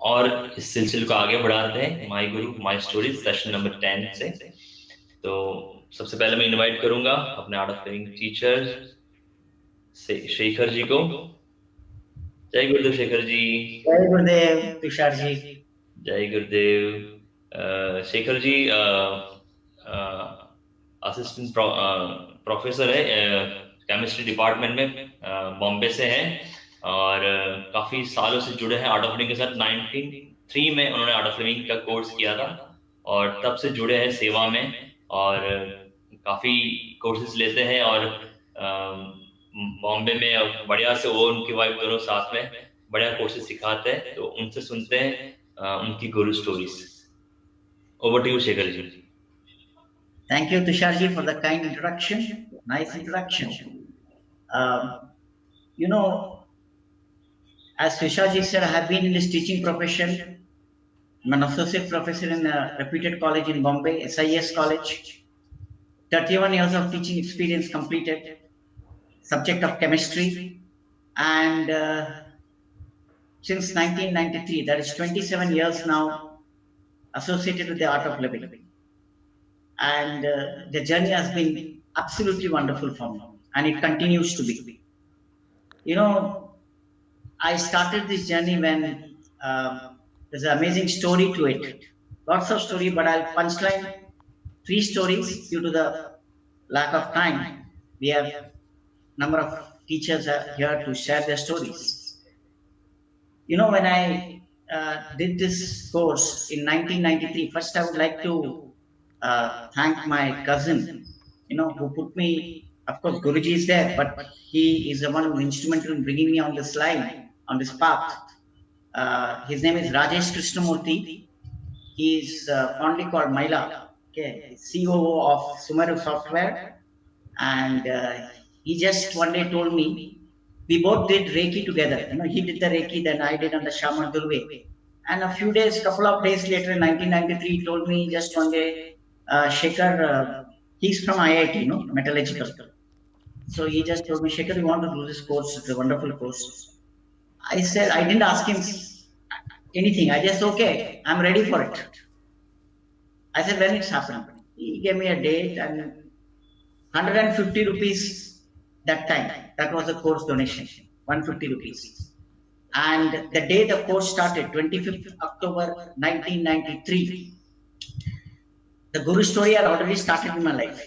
और इस सिलसिले को आगे बढ़ाते हैं माई गुरु माई स्टोरी सेशन नंबर 10 से। तो सबसे पहले मैं इनवाइट करूंगा अपने art of living teacher Shekhar ji को। जय गुरुदेव शेखर जी। जय गुरुदेव तुषार जी। जय गुरुदेव। शेखर जी असिस्टेंट प्रोफेसर है केमिस्ट्री डिपार्टमेंट में, बॉम्बे से हैं। और काफ़ी सालों से जुड़े हैं आर्ट ऑफ लिविंग के साथ। 1903 में उन्होंने आर्ट ऑफ लिविंग का कोर्स किया था और तब से जुड़े हैं सेवा में। और काफ़ी कोर्सेज लेते हैं और बॉम्बे में बढ़िया से वो उनकी वाइफ दोनों साथ में बढ़िया कोर्सेज सिखाते हैं। तो उनसे सुनते हैं उनकी guru stories. Over to you Shekhar ji. Thank you, Tushar ji, for the kind introduction. Nice introduction. You know, as Tushar ji said, I have been in this teaching profession. I'm an associate professor in a reputed college in Bombay, SIS College. 31 years of teaching experience completed. Subject of chemistry. And since 1993, that is 27 years now, associated with the art of living. And the journey has been absolutely wonderful for me, and it continues to be. You know, I started this journey when there's an amazing story to it. Lots of story, but I'll punchline 3 stories due to the lack of time. We have number of teachers are here to share their stories. You know, when I did this course in 1993, first I would like to thank my cousin, you know, who put me. Of course, Guruji is there, but he is the one who instrumental in bringing me on this line, on this path. His name is Rajesh Krishnamurthy. He is fondly called Maila, okay, COO of Sumeru Software. And he just one day told me, we both did Reiki together. You know, he did the Reiki, then I did on the Shaman Durve. And a few days, couple of days later in 1993, he told me just one day, Shekhar, he's from IIT, you know, metallurgical. So he just told me, Shekhar, you want to do this course? It's a wonderful course. I said, I didn't ask him anything. I just, okay, I'm ready for it. I said, when it's happening? He gave me a date and 150 rupees that time. That was the course donation, 150 rupees. And the day the course started, 25th October 1993, the Guru story had already started in my life.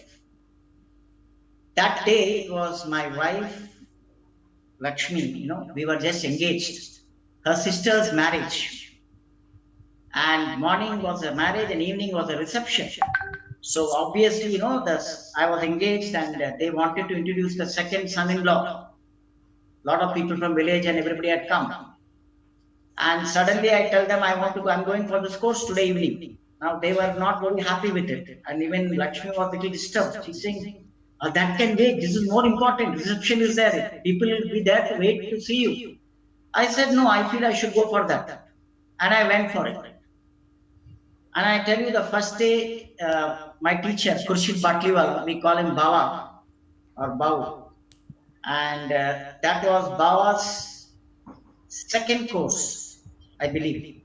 That day it was my wife, Lakshmi, you know, we were just engaged. Her sister's marriage. And morning was a marriage and evening was a reception. So obviously, you know, I was engaged and they wanted to introduce the second son-in-law. A lot of people from village and everybody had come. And suddenly I tell them I'm going for this course today evening. Now they were not very happy with it. And even Lakshmi was a little disturbed. She's saying, that can wait. This is more important. Reception is there. People will be there to wait to see you. I said, no, I feel I should go for that. And I went for it. And I tell you, the first day, my teacher, Khurshid Batliwala, we call him Bawa or Bau. And that was Bawa's second course, I believe.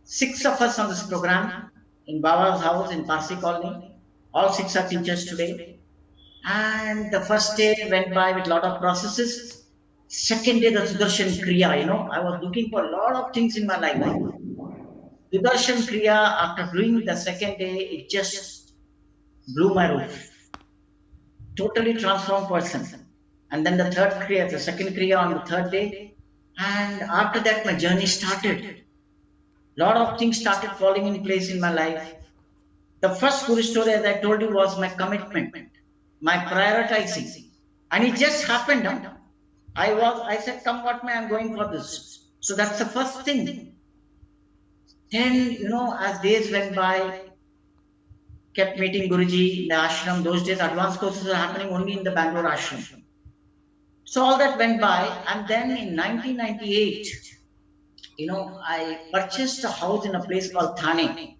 6 of us on this program in Bawa's house in Parsi Colony. All 6 are teachers today. And the first day went by with a lot of processes. Second day, the Sudarshan Kriya, you know, I was looking for a lot of things in my life. Sudarshan Kriya, after doing the second day, it just blew my roof. Totally transformed person. And then the third Kriya, the second Kriya on the third day. And after that, my journey started. Lot of things started falling in place in my life. The first Guru story, as I told you, was my commitment, my prioritizing. And it just happened. I said, come what may, I'm going for this. So that's the first thing. Then, you know, as days went by, kept meeting Guruji in the ashram. Those days, advanced courses are happening only in the Bangalore ashram. So all that went by. And then in 1998, you know, I purchased a house in a place called Thane,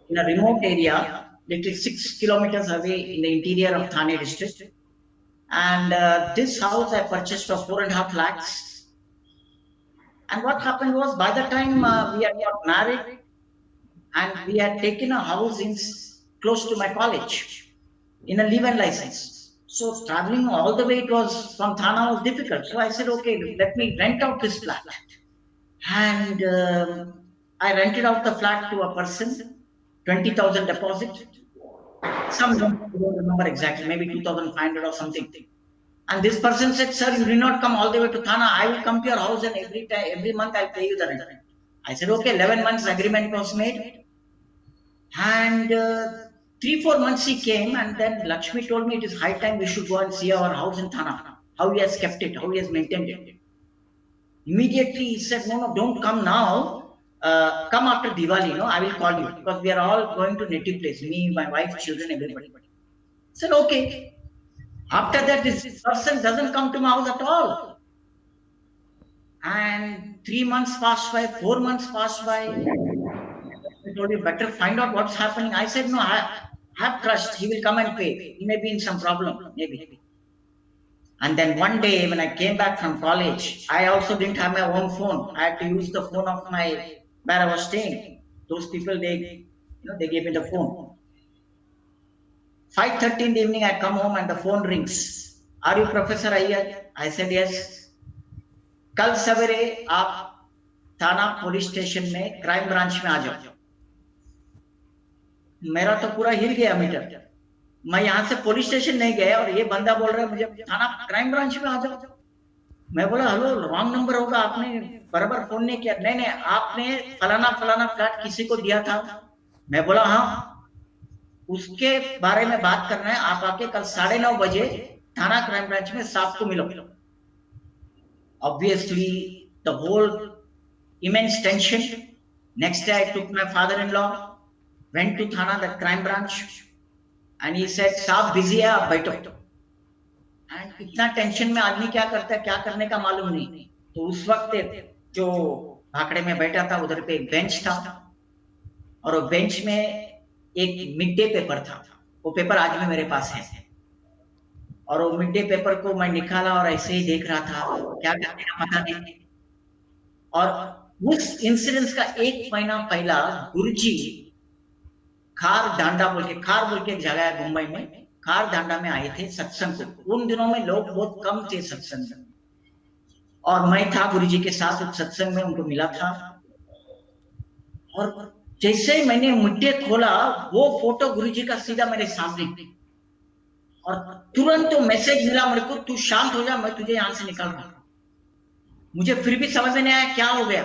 in a remote area, literally 6 kilometers away in the interior of Thane district. And this house I purchased for 4.5 lakhs. And what happened was, by the time we had got married and we had taken a house in close to my college in a leave-in license. So traveling all the way, it was from Thana was difficult. So I said, okay, let me rent out this flat. And I rented out the flat to a person, 20,000 deposit. Some don't, I don't remember exactly, maybe 2,500 or something. And this person said, sir, you did not come all the way to Thana. I will come to your house and every time, every month I'll pay you the rent. I said, okay, 11 months agreement was made. And 3-4 months he came, and then Lakshmi told me it is high time we should go and see our house in Thana, how he has kept it, how he has maintained it. Immediately he said, no, no, don't come now. Come after Diwali, I will call you, because we are all going to native place, me, my wife, children, everybody. I said, okay. After that, this person doesn't come to my house at all. And 3 months passed by, 4 months passed by. I told you, better find out what's happening. I said, no, I have trust. He will come and pay. He may be in some problem, maybe. And then one day when I came back from college, I also didn't have my own phone. I had to use the phone of where I was staying. Those people, they gave me the phone. 5:30 in the evening, I come home and the phone rings. Are you Professor Iyer? I said, yes. कल सवेरे आप थाना police station में crime branch में आ जाओ. मेरा तो पूरा हिल गया मीटर. मैं यहां से पुलिस स्टेशन नहीं गया और ये बंदा बोल रहा है मुझे थाना क्राइम ब्रांच में आ जाओ. मैं बोला, हेलो, रॉन्ग नंबर होगा, आपने बराबर फोन नहीं किया. नहीं, आपने फलाना फलाना फ्लैट किसी को दिया था. मैं बोला, हाँ, उसके बारे में बात करना है. आप आके कल 9:30 बजे थाना क्राइम ब्रांच में साहब को मिलो. Obviously, the whole immense tension. Next day, I took my father-in-law, went to Thana, the crime branch, and he said, "साहब busy है, आप बैठो." And इतना टेंशन में आदमी क्या करता है, क्या करने का मालूम नहीं. तो उस वक्त जो भाखड़े में बैठा था, उधर पे एक बेंच था, और वो बेंच में एक मिड डे पेपर था. वो पेपर आज भी मेरे पास है. और वो मिड डे पेपर को मैं निकाला और ऐसे ही देख रहा था, क्या करने का पता नहीं. और उस इंसिडेंस का 1 महीना पहला गुरुजी खार डांडा बोल के एक जगह है मुंबई में, खार डांडा में आए थे सत्संग को. उन दिनों में लोग बहुत कम थे सत्संग में, और मैं था गुरुजी के साथ उस सत्संग में, उनको मिला था. और जैसे ही मैंने मुट्ठे खोला, वो फोटो गुरुजी का सीधा मेरे सामने, और तुरंत तो मैसेज मिला मेरे को, तू शांत हो जा, मैं तुझे यहां से निकाल रहा हूं. मुझे फिर भी समझ में नहीं आया क्या हो गया.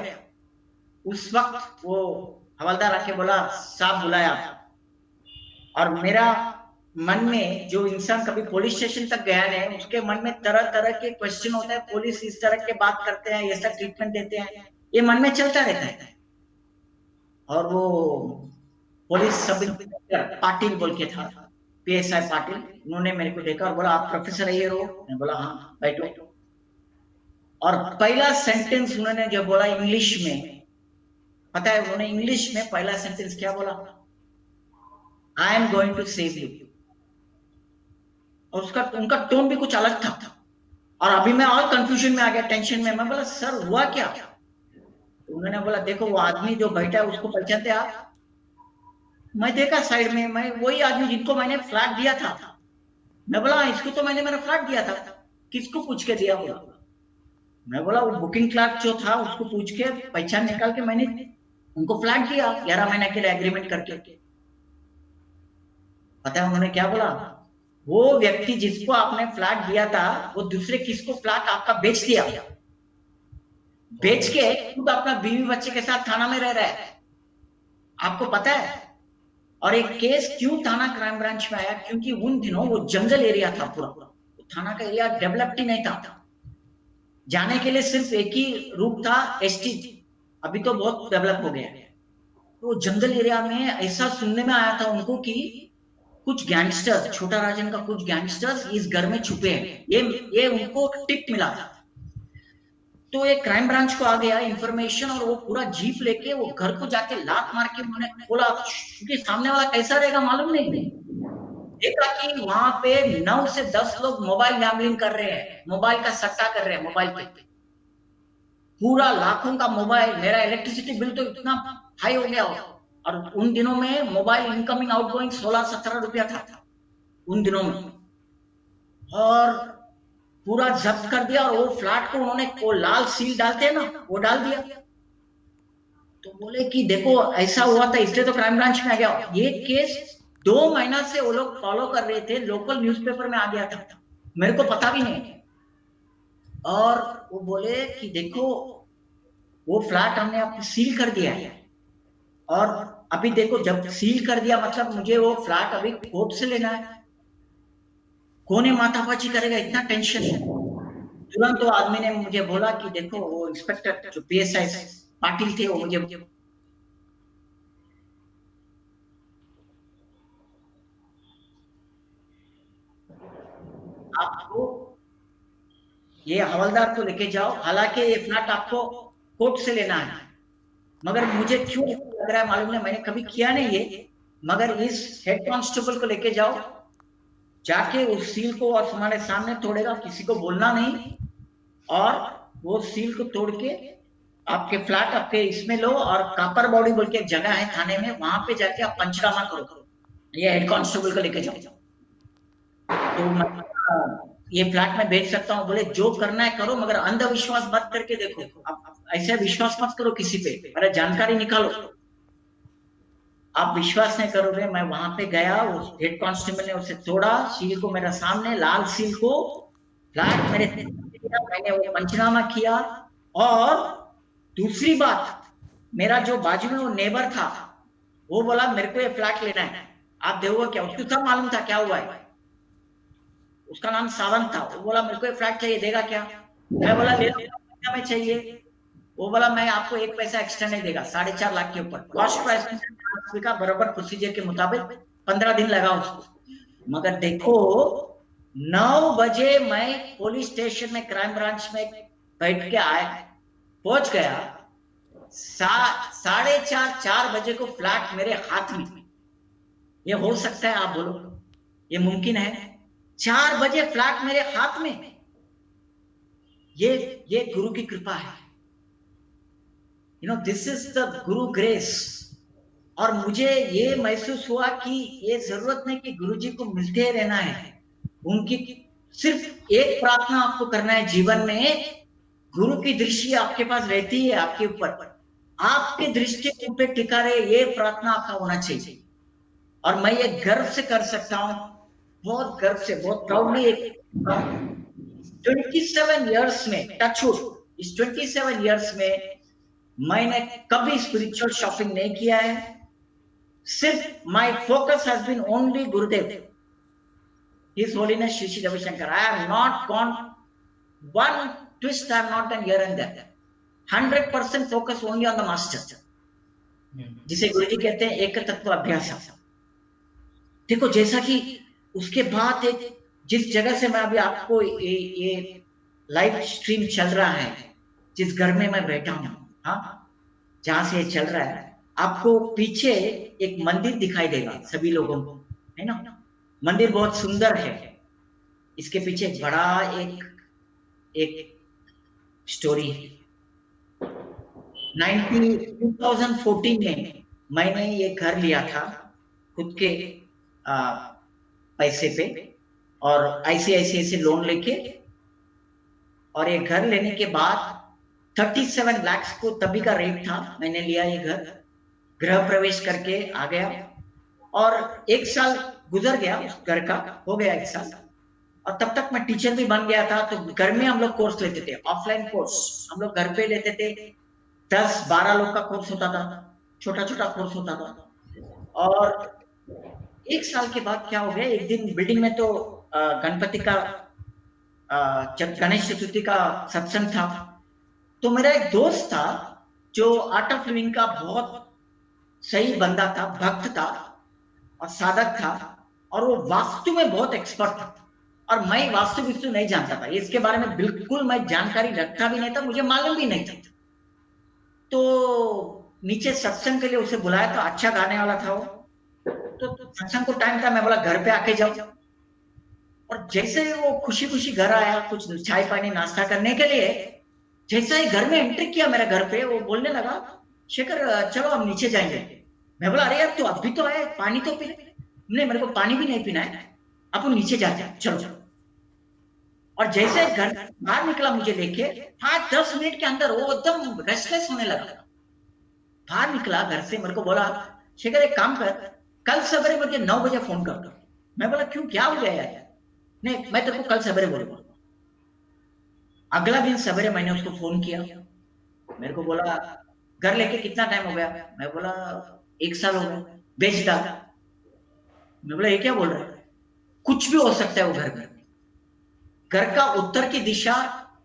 उस वक्त वो हवलदार आके बोला, साहब बुलाया. और मेरा मन में, जो इंसान कभी पुलिस स्टेशन तक गया नहीं, उसके मन में तरह तरह के क्वेश्चन होता है. पुलिस इस तरह के बात करते हैं, ऐसा ट्रीटमेंट देते हैं, ये मन में चलता रहता है. और वो पुलिस सब इंस्पेक्टर पाटिल बोल के था, PSI पाटिल, उन्होंने मेरे को देखा और बोला, आप प्रोफेसर अय्यर हो? मैं बोला, हाँ, बैठो. और पहला सेंटेंस उन्होंने जो बोला इंग्लिश में, पता है उन्होंने इंग्लिश में पहला सेंटेंस क्या बोला? I am going to save you. और उनका टोन भी कुछ अलग था. और अभी मैं और कंफ्यूजन में आ गया, टेंशन में. मैं बोला, सर हुआ क्या? तो उन्होंने बोला, देखो वो आदमी जो बैठा है उसको पहचानते आप? मैं देखा साइड में, मैं वही आदमी जिनको मैंने फ्लैट दिया था. मैं बोला, इसको तो मैंने मेरा फ्लैट दिया था. किसको पूछ के दिया? बोला. मैं बोला, वो बुकिंग क्लर्क जो था उसको पूछ के पहचान निकाल के मैंने उनको फ्लैट दिया 11 महीने के लिए एग्रीमेंट करके. पता है उन्होंने क्या बोला? वो व्यक्ति जिसको आपने फ्लैट दिया था, वो दूसरे किसको फ्लैट आपका बेच दिया. बेच के खुद अपना बीवी बच्चे के साथ थाना में रह रहा है. आपको पता है? और एक केस क्यों थाना क्राइम ब्रांच में आया? क्योंकि उन दिनों वो जंगल एरिया था पूरा. थाना का एरिया डेवलप्ड ही नहीं था. जाने के लिए सिर्फ एक ही रूट था, ST. अभी तो बहुत डेवलप हो गया. तो जंगल एरिया में ऐसा सुनने में आया था उनको कि कुछ गैंगस्टर्स, छोटा राजन का कुछ गैंगस्टर्स इस घर में छुपे हैं. ये उनको टिप मिला था. तो एक क्राइम ब्रांच को आ गया इंफॉर्मेशन, और वो पूरा जीप लेके वो घर को जाके लात मार के उन्होंने खोला, क्योंकि सामने वाला कैसा रहेगा मालूम नहीं. देखा कि वहां पे 9 से 10 लोग मोबाइल गैम्बलिंग कर रहे हैं, मोबाइल का सट्टा कर रहे हैं मोबाइल पे. पूरा लाखों का मोबाइल, मेरा इलेक्ट्रिसिटी बिल तो इतना हाई हो गया हो। और उन दिनों में मोबाइल इनकमिंग आउटगोइंग 16-17 रुपया था उन दिनों में। और पूरा जब्त कर दिया, और वो फ्लैट को उन्होंने वो लाल सील डालते हैं ना, वो डाल दिया। तो बोले कि देखो ऐसा हुआ था, इसलिए तो क्राइम ब्रांच में आ गया। ये केस 2 महीना से वो लोग फॉलो कर रहे थे, लोकल न्यूज़पेपर में आ गया था, मेरे को पता भी नहीं। और वो बोले कि देखो वो फ्लैट हमने अब सील कर दिया है, और अभी देखो जब सील कर दिया मतलब मुझे वो फ्लैट अभी कोर्ट से लेना है, कौन माथापच्ची करेगा, इतना टेंशन है। तुरंत वो आदमी ने मुझे बोला कि देखो वो इंस्पेक्टर जो पीएसआई पाटिल थे, वो मुझे आपको ये हवलदार को लेके जाओ, हालांकि ये फ्लैट आपको कोर्ट से लेना है। मगर मुझे क्यों लग रहा है मालूम नहीं, मैंने कभी किया नहीं ये, मगर इस हेड कांस्टेबल को लेके जाओ, जाके उस सील को और हमारे सामने तोड़ेगा, किसी को बोलना नहीं, और वो सील को तोड़ के आपके फ्लैट आपके इसमें लो, और कापर बॉडी बोल के एक जगह है थाने में, वहां पे जाके आप पंचनामा करो, ये हेड कांस्टेबल को लेके जाओ। तो मैं ये फ्लैट में बेच सकता हूँ, बोले जो करना है करो, मगर अंधविश्वास मत करके देखो, आप ऐसे विश्वास मत करो किसी पे, अरे जानकारी निकालो। आप विश्वास नहीं करोगे, मैं वहां पे गया, उस हेड कांस्टेबल ने उसे तोड़ा सील को, मेरा सामने लाल सील को फ्लैट मेरे, मैंने वो पंचनामा किया। और दूसरी बात, मेरा जो बाजू में वो नेबर था, वो बोला मेरे को ये फ्लैट लेना है, आप दोगे क्या? उसको सब मालूम था क्या हुआ है, उसका नाम सावंत था। वो बोला मेरे को ये फ्लैट चाहिए, देगा क्या? मैं बोला ले लो, क्या में चाहिए? वो बोला मैं आपको एक पैसा एक्स्ट्रा नहीं देगा, 4.5 लाख के ऊपर कॉस्ट प्राइस का बराबर प्रोसीजर के मुताबिक 15 दिन लगा उसको। मगर देखो 9 बजे मैं पुलिस स्टेशन में क्राइम ब्रांच में बैठ के आया, पहुंच गया, 4:30 4 बजे को फ्लैट मेरे हाथ में। ये हो सकता है? आप बोलो, ये मुमकिन है? 4 बजे फ्लैट मेरे हाथ में, ये गुरु की कृपा है। This is the Guru grace. और मुझे ये महसूस हुआ कि ये जरूरत नहीं कि गुरुजी को मिलते रहना है, उनकी सिर्फ एक प्रार्थना आपको करना है जीवन में, गुरु की दृष्टि आपके पास रहती है आपके ऊपर, आपके दृष्टि उन पे टिका रहे, ये प्रार्थना आपका होना चाहिए। और मैं ये गर्व से कर सकता हूं, बहुत गर्व से, बहुत प्राउडली 27 इयर्स में, टचवुड, इस 27 इयर्स में मैंने कभी स्पिरिचुअल शॉपिंग नहीं किया है। सिर्फ my focus has been only Gurudev, his holiness Shri Shri Ravishankar. I have not gone one twist, I have not done here and there. 100% focus only on the master, जिसे गुरुजी कहते हैं एक तत्व अभ्यास। देखो जैसा कि उसके बाद एक, जिस जगह से मैं अभी आपको ये लाइव स्ट्रीम चल रहा है, जिस घर में मैं बैठा हूं, हाँ, जहां से ये चल रहा है, आपको पीछे एक मंदिर दिखाई देगा सभी लोगों को, है ना? मंदिर बहुत सुंदर है, इसके पीछे बड़ा एक स्टोरी है। 2014 में मैंने ये घर लिया था खुद के पैसे पे, और आईसीआईसीआई से लोन लेके, और ये घर लेने के बाद 37 लाख को तभी का रेट था, मैंने लिया ये घर, गृह प्रवेश करके आ गया, और 1 साल गुजर गया उस घर का, हो गया 1 साल, और तब तक मैं टीचर भी बन गया था। तो घर में हम लोग कोर्स लेते थे, ऑफलाइन कोर्स हम लोग घर पे लेते थे, 10-12 लोग का कोर्स होता था, छोटा छोटा कोर्स होता था। और 1 साल के बाद क्या हो गया, एक दिन बिल्डिंग में तो गणपति का गणेश चतुर्थी का सत्संग था, तो मेरा एक दोस्त था जो आर्ट ऑफ लिविंग का बहुत सही बंदा था, भक्त था और साधक था, और वो वास्तु में बहुत एक्सपर्ट था, और मैं वास्तु विस्तु नहीं जानता था, इसके बारे में बिल्कुल मैं जानकारी रखता भी नहीं था, मुझे मालूम भी नहीं था। तो नीचे सत्संग के लिए उसे बुलाया था, अच्छा गाने वाला था वो, तो सत्संग को टाइम था, मैं बोला घर पे आके जाओ। और जैसे वो खुशी खुशी घर आया, कुछ चाय पानी नाश्ता करने के लिए, जैसा ही घर में एंट्री किया मेरे घर पे, वो बोलने लगा, शेखर चलो हम नीचे जाएंगे। मैं बोला अरे यार तू अभी तो आए, पानी तो पी ले। नहीं मेरे को पानी भी नहीं पीना है, अपन नीचे जाते हैं चलो। और जैसे घर बाहर निकला मुझे लेके, 5-10 मिनट के अंदर वो एकदम रेस्टलेस होने लगा। बाहर निकला घर से, मेरे को बोला शेखर एक काम कर, कल सवेरे मुझे 9 बजे फोन कर दो। मैं बोला क्यों, क्या हो गया यार? नहीं मैं तेरे को कल सवेरे बोलूंगा। अगला दिन सवेरे मैंने उसको फोन किया, मेरे को बोला घर लेके कितना टाइम हो गया? मैं बोला 1 साल हो गया। बेच डाला। मैं बोला ये क्या बोल रहा है? कुछ भी हो सकता है वो घर में। घर का उत्तर की दिशा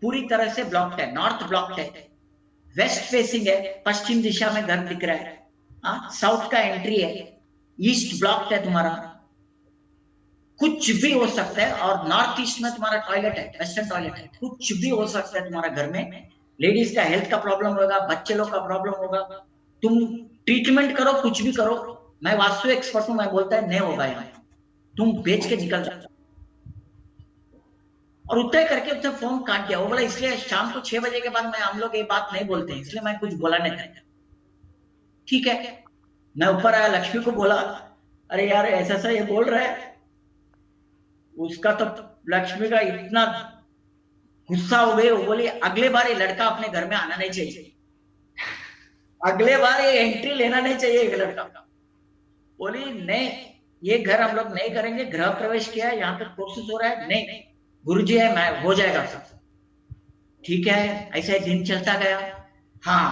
पूरी तरह से ब्लॉक्ड है, नॉर्थ ब्लॉक्ड है, वेस्ट फेसिंग है, पश्चिम दिशा में घर दिख रहा है, साउथ का एंट्री है, ईस्ट ब्लॉक्ड है तुम्हारा, कुछ भी हो सकता है। और नॉर्थ ईस्ट में तुम्हारा टॉयलेट है, वेस्टर्न टॉयलेट है, कुछ भी हो सकता है तुम्हारा घर में। लेडीज का हेल्थ का प्रॉब्लम होगा, बच्चे लोग का प्रॉब्लम होगा, तुम ट्रीटमेंट करो, कुछ भी करो, मैं वास्तु एक्सपर्ट हूं, मैं बोलता है नहीं होगा यहाँ, तुम बेच के निकल जाओ। और उतने करके उसने फोन काट दिया। वो बोला इसलिए शाम को 6 बजे के बाद मैं, हम लोग ये बात नहीं बोलते हैं, इसलिए मैं कुछ बोला नहीं था। ठीक है, मैं ऊपर आया, लक्ष्मी को बोला अरे यार ऐसा ऐसा ये बोल रहा है। उसका तो, लक्ष्मी का इतना गुस्सा हो गई, वो बोली अगले बार ये लड़का अपने घर में आना नहीं चाहिए, अगले बार ये एंट्री लेना नहीं चाहिए एक लड़का। बोली नहीं ये घर हम लोग नहीं करेंगे, गृह प्रवेश किया है, यहाँ पे कोर्सेस हो रहा है, नहीं गुरुजी है, मैं हो जाएगा सब। ठीक है, ऐसा ही दिन चलता गया। हाँ,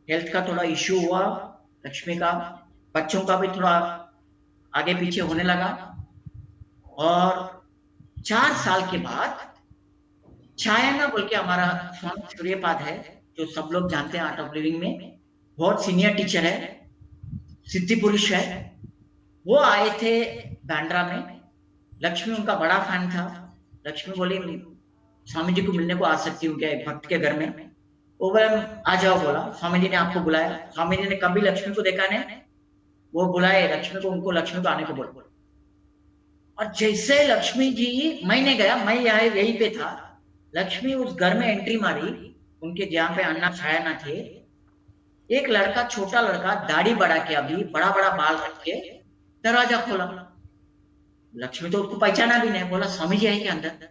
हेल्थ का थोड़ा इश्यू हुआ लक्ष्मी का, बच्चों का भी थोड़ा आगे पीछे होने लगा। और 4 साल के बाद छायाना बोल के हमारा स्वामी सूर्यपाद है, जो सब लोग जानते हैं आर्ट ऑफ लिविंग में, बहुत सीनियर टीचर है, सिद्धि पुरुष है। वो आए थे बांद्रा में। लक्ष्मी उनका बड़ा फैन था। लक्ष्मी बोली स्वामी जी को मिलने को आ सकती हूँ क्या एक भक्त के घर में? वो बोला आ जाओ। बोला स्वामी जी ने आपको बुलाया। स्वामी जी ने कभी लक्ष्मी को देखा नहीं, वो बुलाए लक्ष्मी को, उनको लक्ष्मी को आने को बोला। और जैसे लक्ष्मी जी, मैंने गया, मैं यहाँ यहीं पे था, लक्ष्मी उस घर में एंट्री मारी, उनके जहाँ पे अन्ना छाया ना थे, एक लड़का, छोटा लड़का, दाढ़ी बढ़ा के, अभी बड़ा बड़ा बाल रख के दरवाजा खोला। लक्ष्मी तो उसको पहचाना भी नहीं। बोला स्वामी जी है के अंदर?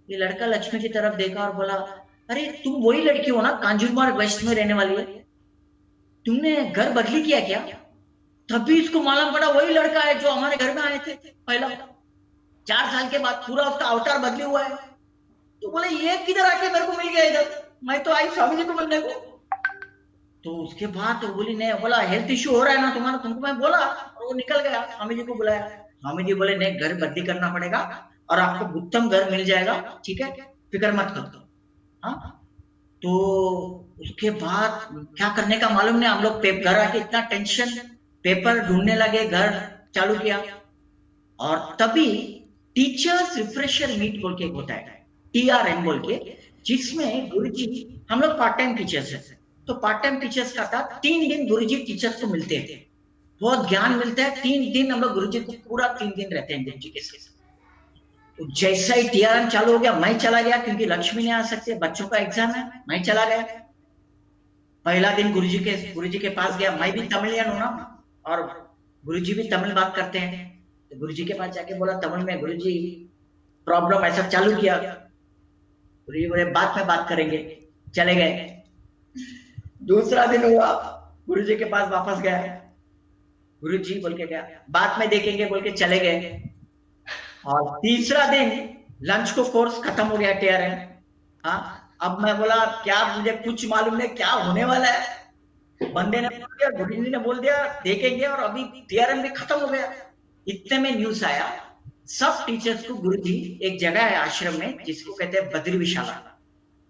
ये लड़का लक्ष्मी की तरफ देखा और बोला अरे तुम वही लड़की हो ना कांजूरमार्ग वेस्ट में रहने वाली है, तुमने घर बदली किया क्या? तभी इसको मालूम पड़ा वही लड़का है जो हमारे घर में आए थे पहला, 4 साल के बाद पूरा उसका अवतार बदली हुआ है। तो बोले ये किधर आके मेरे को मिल गया इधर, मैं तो आई स्वामी जी को मिलने को। तो उसके बाद तो बोली नहीं, बोला हेल्थ इश्यू हो रहा है ना तुम्हारा, तुमको मैं बोला, और वो निकल गया। स्वामी जी को बुलाया, स्वामी जी बोले नहीं घर बदली करना पड़ेगा और आपको उत्तम घर मिल जाएगा, ठीक है फिक्र मत करो। हाँ, तो उसके बाद क्या करने का मालूम नहीं, हम लोग घर आके इतना टेंशन, पेपर ढूंढने लगे, घर चालू किया। और तभी टीचर्स रिफ्रेशर मीट बोल के एक होता है, TRM बोल के, जिसमें गुरुजी, हम लोग पार्ट टाइम टीचर्स है, तो पार्ट टाइम टीचर्स का था 3 दिन गुरुजी टीचर्स को मिलते हैं, बहुत ज्ञान मिलता है। 3 दिन हम लोग गुरुजी को पूरा 3 दिन रहते हैं गुरुजी के साथ। तो जैसा ही TRM चालू हो गया, मैं चला गया, क्योंकि लक्ष्मी नहीं आ सकती, बच्चों का एग्जाम है, मैं चला गया। पहला दिन गुरुजी के पास गया, मैं भी तमिलियन हूं ना, और गुरुजी भी तमिल बात करते हैं। तो गुरुजी के पास जाके बोला तमिल में, गुरुजी प्रॉब्लम ऐसा चालू किया। गुरुजी बोले बाद में बात करेंगे, चले गए। दूसरा दिन हुआ, गुरुजी के पास वापस गया, गुरुजी बोल के गया, बाद में देखेंगे बोल के चले गए। और तीसरा दिन लंच को कोर्स खत्म हो गया TRM। हाँ, अब मैं बोला क्या, मुझे कुछ मालूम नहीं क्या होने वाला है। बंदे ने बोल दिया, गुरुजी ने बोल दिया देखेंगे, और अभी TRM भी खत्म हो गया। इतने में न्यूज आया, सब टीचर्स को गुरुजी, एक जगह है आश्रम में जिसको कहते हैं बद्री विशाला,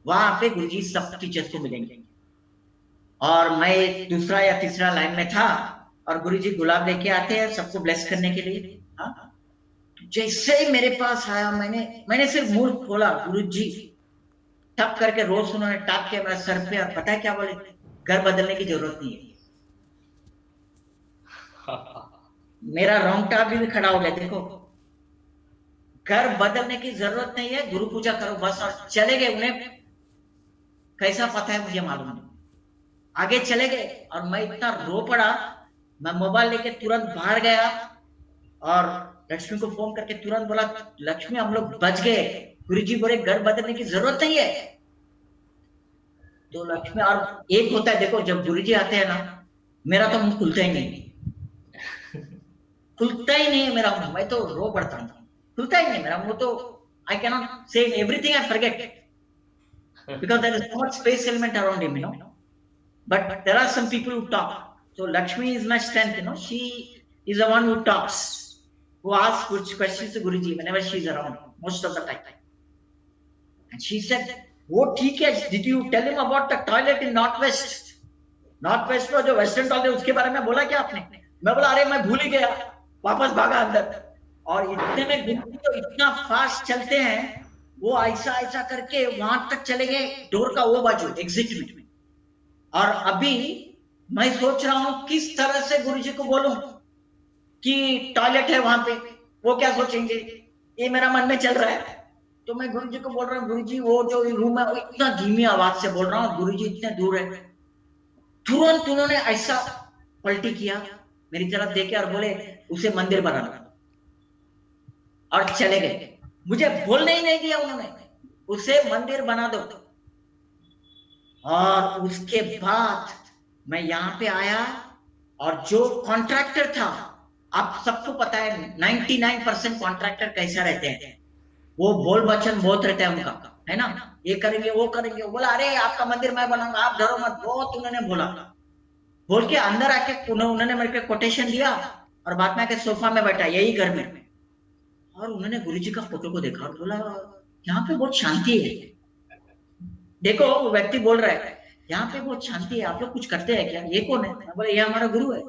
वहां पे गुरुजी सब टीचर्स को मिलेंगे। और मैं दूसरा या तीसरा लाइन में था, और गुरुजी गुलाब लेके आते हैं सबको ब्लेस करने के लिए। हाँ, जैसे ही मेरे पास आया, मैंने सिर्फ मुंह खोला, गुरुजी टप करके रोज उन्होंने टाप किया मेरे सर पे, और पता है क्या बोले, घर बदलने की जरूरत नहीं है। मेरा रोंगटा भी खड़ा हो गया। देखो, घर बदलने की जरूरत नहीं है, गुरु पूजा करो बस, और चले गए। उन्हें कैसा पता है मुझे मालूम नहीं। आगे चले गए और मैं इतना रो पड़ा, मैं मोबाइल लेके तुरंत बाहर गया और लक्ष्मी को फोन करके तुरंत बोला, लक्ष्मी हम लोग बच गए, गुरुजी बोले घर बदलने की जरूरत नहीं है। तो लक्ष्मी, और एक होता है देखो, जब गुरुजी आते हैं ना, मेरा तो मुंह खुलता ही नहीं, खुलता ही नहीं है मेरा मुंह, मैं तो रो पड़ता हूँ, खुलता ही नहीं मेरा मुंह। तो आई कैन नॉट से everything, I forget, because there is so much space element around him, you know. But there are some people who talk. So Lakshmi is my strength, you know. She is the one who talks, who asks which questions to Guruji whenever she is around, most of the time. And she said, "Oh, ठीक है, did you tell him about the toilet in Northwest? Northwest में जो western toilet उसके बारे में बोला क्या आपने?" मैं बोला, अरे मैं भूल ही गया, वापस भागा अंदर। और इतने में गुरुजी तो इतना फास्ट चलते हैं, वो ऐसा ऐसा करके वहां तक चले गए, डोर का वो बाजू, एग्जिट में। और अभी मैं सोच रहा हूं किस तरह से गुरुजी को बोलूं कि टॉयलेट है वहां पे, वो क्या सोचेंगे, ये मेरा मन में चल रहा है। तो मैं गुरुजी को बोल रहा हूँ, गुरुजी वो जो रूम है वो, इतना धीमी आवाज से बोल रहा हूँ, गुरुजी इतने दूर है। तुरंत उन्होंने ऐसा पलटी किया, मेरी तरफ देखे और बोले, उसे मंदिर बना दो, और चले गए। मुझे बोलने ही नहीं दिया उन्होंने, उसे मंदिर बना दो। और उसके बाद मैं यहाँ पे आया, और जो कॉन्ट्रैक्टर था, आप सबको पता है 99% कॉन्ट्रैक्टर कैसा रहते हैं, वो बोल बचन बहुत रहता है उनका, है ना, ये करेंगे वो करेंगे। बोला, अरे आपका मंदिर मैं बनाऊंगा, आप डरो मत, बहुत उन्होंने बोला। बोल के अंदर आके उन्होंने मेरे को कोटेशन दिया, और बाद में आके सोफा में बैठा, यही घर में। और उन्होंने गुरुजी का फोटो को देखा और बोला, यहाँ पे बहुत शांति है। देखो वो व्यक्ति बोल रहा है, यहाँ पे बहुत शांति है, आप लोग कुछ करते हैं क्या, ये कौन है? मैं बोला, ये हमारा गुरु है।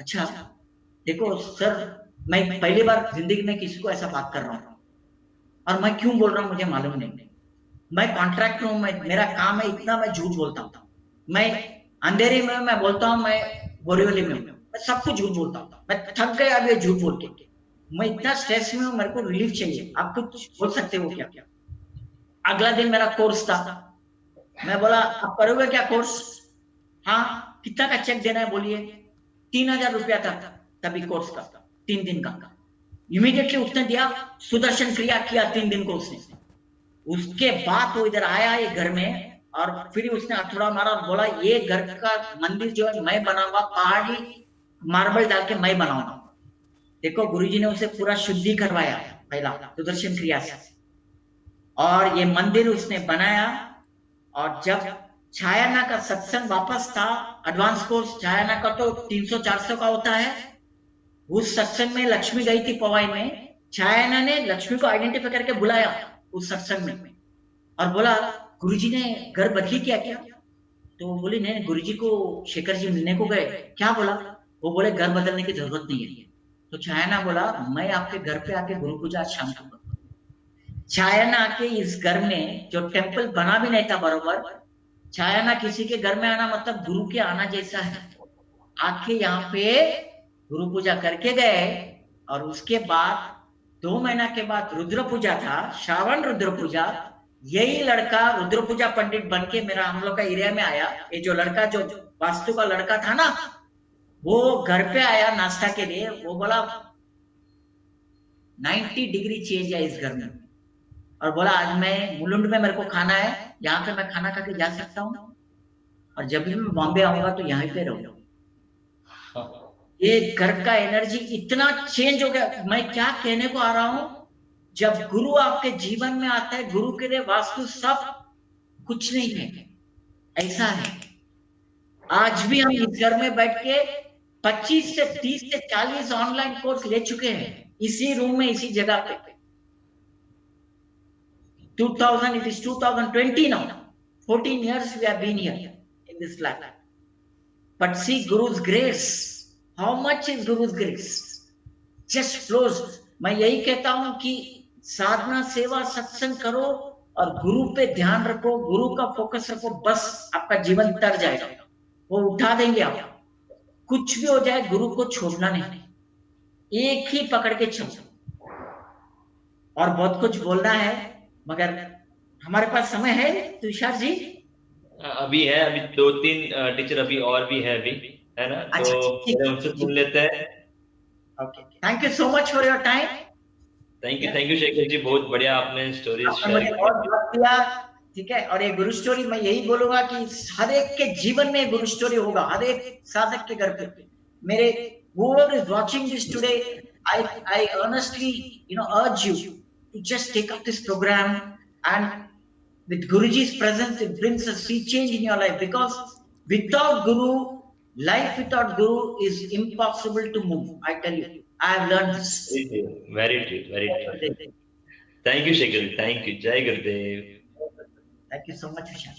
अच्छा, देखो सर, मैं पहली बार जिंदगी में किसी को ऐसा बात कर रहा हूँ, और मैं क्यों बोल रहा हूँ मुझे मालूम नहीं। मैं कॉन्ट्रैक्टर हूँ, मेरा काम है इतना, मैं झूठ बोलता हूँ, मैं अंधेरे में मैं बोलता हूँ, मैं बोरीवली में हूँ, मैं सब कुछ झूठ बोलता हूँ, मैं थक गया अब ये झूठ बोल के, मैं इतना स्ट्रेस में हूँ, मेरे को रिलीफ चाहिए, आप कुछ बोल सकते हो क्या? अगला दिन मेरा कोर्स था, मैं बोला, आप करोगे क्या कोर्स? हाँ, कितना का चेक देना है बोलिए। 3,000 रुपया था तभी कोर्स का, 3 दिन का। इमीडिएटली उसने दिया, सुदर्शन क्रिया किया 3 दिन को उसने। उसके बाद वो इधर आया ये घर में, और फिर उसने हथौड़ा मारा और बोला, ये घर का मंदिर जो है मैं बनाऊंगा, पहाड़ी मार्बल डाल के मैं बनाऊंगा। देखो गुरुजी ने उसे पूरा शुद्धि करवाया पहला सुदर्शन क्रिया से, और ये मंदिर उसने बनाया। और जब छायाना का सत्संग वापस था, एडवांस कोर्स छायाना का तो 300-400 का होता है, उस सत्संग में लक्ष्मी गई थी पवाई में, छायाना ने लक्ष्मी को आइडेंटिफाई करके बुलाया उस सत्संग में, और बोला, गुरुजी ने घर बदली किया क्या? तो वो बोली, नहीं, गुरुजी को शेखर जी मिलने को गए। क्या बोला? वो बोले घर बदलने की जरूरत नहीं है। तो छायाना बोला, मैं आपके घर पे आके गुरु पूजा आज शाम को। छायाना आके इस घर में जो टेम्पल बना भी नहीं था बरोबर, छायाना किसी के घर में आना मतलब गुरु के आना जैसा है। आके यहाँ पे गुरु पूजा करके गए, और उसके बाद 2 महीना के बाद रुद्र पूजा था, श्रावण रुद्र पूजा। यही लड़का रुद्र पूजा पंडित बन के मेरा हम लोग का एरिया में आया। ये जो लड़का, जो वास्तु का लड़का था ना, वो घर पे आया नाश्ता के लिए। वो बोला 90 डिग्री चेंज है इस घर में, और बोला आज मैं मुलुंड में मेरे को खाना है, यहाँ पे मैं खाना खा के जा सकता हूँ, और जब भी मैं बॉम्बे आऊंगा तो यहाँ पे रहूंगा। ये घर का एनर्जी इतना चेंज हो गया। मैं क्या कहने को आ रहा हूं, जब गुरु आपके जीवन में आता है, गुरु के लिए वास्तु सब कुछ नहीं है, ऐसा है। आज भी हम इस घर में बैठ के 25 से 30 से 40 ऑनलाइन कोर्स ले चुके हैं, इसी रूम में, इसी जगह पे। 2000, it is 2020 now. 14 years we have been here in this flat. But see Guru's grace. How much is Guru's grace? Just flows. मैं यही कहता हूं कि साधना, सेवा, सत्संग करो और गुरु पे ध्यान रखो, गुरु का फोकस रखो, बस आपका जीवन तर जाएगा। वो उठा देंगे आप। कुछ भी हो जाए, गुरु को छोड़ना नहीं, एक ही पकड़ के चलो। और बहुत कुछ बोलना है, मगर हमारे पास समय है तुषार जी? अभी है, अभी 2-3 टीचर अभी और भी है अभी, है ना, तो अच्छा, ठीक पहले है, उनसे ठीक सुन लेते हैं। है। Okay, thank you so much for your time. Thank you Shekhar ji, बहुत बढ़िया आपने स्टोरीज आपने शेयर मुझे की। बहुत वक्त दिया। ठीक है, और ये गुरु स्टोरी मैं यही बोलूंगा कि हर एक के जीवन में गुरु स्टोरी होगा, हर एक साधक के घर पे। मेरे whoever is watching this today, I earnestly, urge you to just take up this program, and with Guruji's presence, it brings a sea change in your life, because without Guru, life without Guru is impossible to move. I tell you, I have learned this. Very true, very true. Thank you Shekhar ji, thank you, Jai Gurudev. Thank you so much, Vishal.